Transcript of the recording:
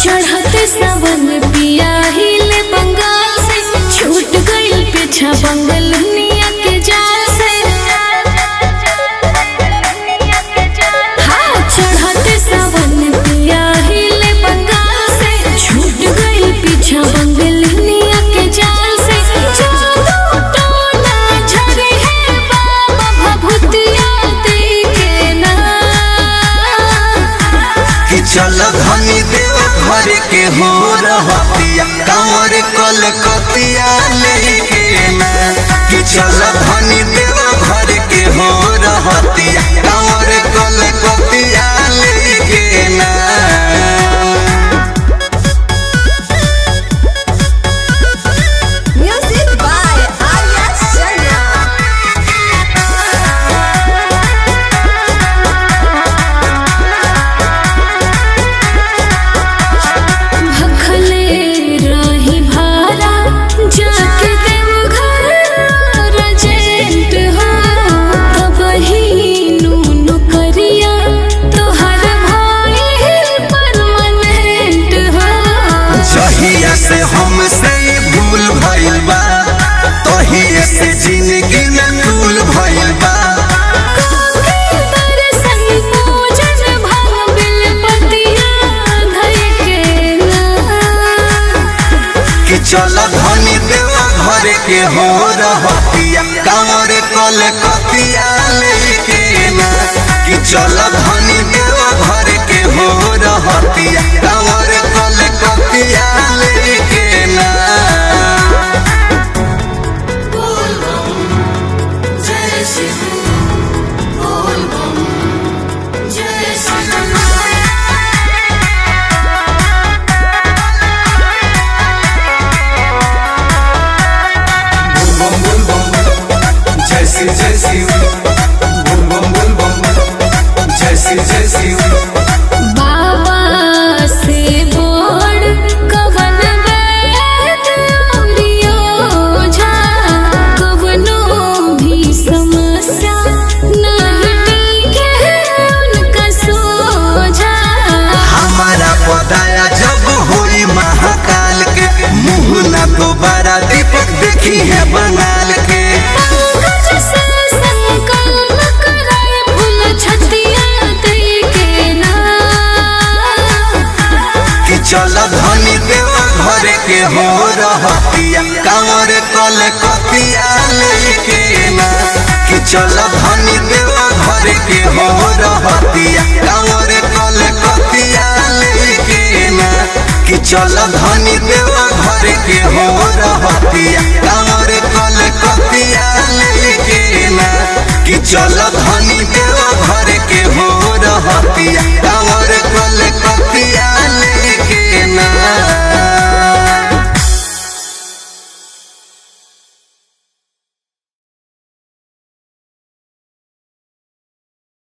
चढ़ते सावन पिया हिले बंगाल से छूट गइल पीछा बंगलनिया के जाल से। हाँ चढ़ते सावन पिया हिले बंगाल से छूट गइल पीछा बंगलनिया के जाल से। जादू टोना झरे है बाबा भभूतिया देखे ना कि चल धनी देव घर के हो रहतिया कांवर कलकतिया लेके ना। कि चल धनी देव घर के हो रहतिया कांवर कलकतिया लेके ना। Music by Arya Sharma. भखले रही भारा जाके देवघर रजेंट हो तबही नूनु करिया तोहर भाई परमानेंट हो। जहिया से हमसे भूल भइल बा तहिया से जिंदगी में भूल भइल बा। काके दर्शन पूजन भंग बिलपतिया धइ के ना। कि चल धनी देवा घर के हो रहतिया कांवर कलकतिया लेके ना। कि चल धनी देवा घर के हो रहतिया कांवर कलकतिया लेके ना। बाबा से बोल कवन वैद औरियो झा कवनो भी समस्या नहीं टिके उनका सोझा। हमारा पदाया जब होई महाकाल के मुँह न दोबारा दीपक देखी है बंगाल के। पंकज से संकल्प कराए फूल छतिया दई के ना। कि चल धनी देवा घर के हो रहतिया कांवर कलकतिया लेके ना। कि चल धनी देवा घर के हो रहतिया कांवर कलकतिया लेके ना। कि चल धनी देवा घर के हो रहतिया कांवर कलकतिया लेके ना। कि चल धनी